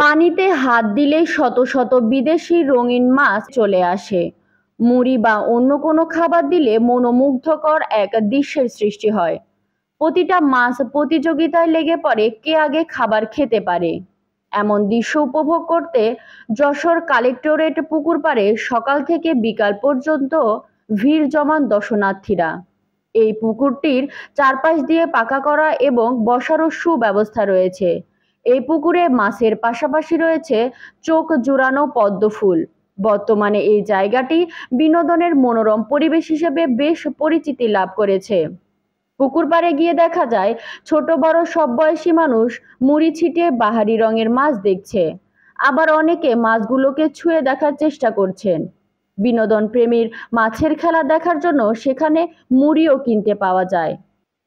পানিতে হাত দিলেই শত শত বিদেশি রঙিন মাছ চলে আসে। মুড়ি বা অন্য কোনো খাবার দিলে মনোমুগ্ধকর এক দৃশ্যের সৃষ্টি হয়। প্রতিটা মাছ প্রতিযোগিতায় লেগে পড়ে কে আগে খাবার খেতে পারে। এমন দৃশ্য উপভোগ করতে যশোর কালেক্টরেট পুকুর পাড়ে সকাল থেকে বিকাল পর্যন্ত ভিড় জমান দর্শনার্থীরা। এই পুকুরটির চারপাশ দিয়ে পাকা করা এবং বসারও সুব্যবস্থা রয়েছে। এই পুকুরে মাছের পাশাপাশি রয়েছে চোখ জুড়ানো পদ্ম ফুল। বর্তমানে এই জায়গাটি বিনোদনের মনোরম পরিবেশ হিসেবে বেশ পরিচিতি লাভ করেছে। পুকুর পাড়ে গিয়ে দেখা যায় ছোট বড় সব বয়সী মানুষ মুড়ি ছিটিয়ে বাহারি রঙের মাছ দেখছে। আবার অনেকে মাছগুলোকে ছুঁয়ে দেখার চেষ্টা করছেন। বিনোদন প্রেমীর মাছের খেলা দেখার জন্য সেখানে মুড়িও কিনতে পাওয়া যায়।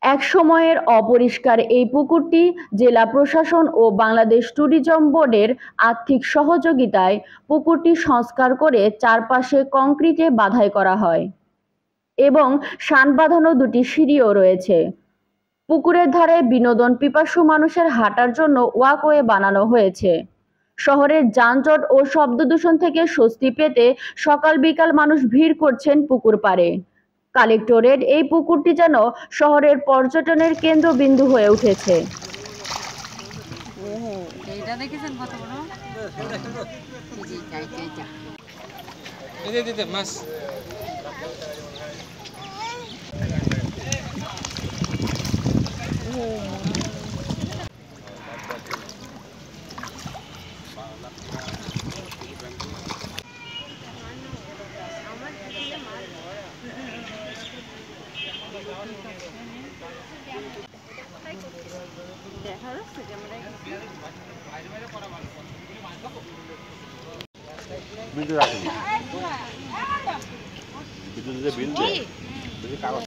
এক সময়ের অপরিষ্কার এই পুকুরটি জেলা প্রশাসন ও বাংলাদেশ ট্যুরিজম বোর্ডের আর্থিক সহযোগিতায় পুকুরটি সংস্কার করে চারপাশে কংক্রিটে বাধাই করা হয় এবং শান বাঁধানো দুটি সিঁড়িও রয়েছে। পুকুরের ধারে বিনোদন পিপাসু মানুষের হাঁটার জন্য ওয়াকওয়ে বানানো হয়েছে। শহরের যানজট ও শব্দ দূষণ থেকে স্বস্তি পেতে সকাল বিকাল মানুষ ভিড় করছেন পুকুর পাড়ে। কালেক্টরেট এই পুকুরটি যেন শহরের পর্যটনের কেন্দ্রবিন্দু হয়ে উঠেছে। এটা দেখেছেন কত বড়? মাছ দেখা যাচ্ছে ক্যামেরায় বিল রাখেন বিল দিয়ে কাগজ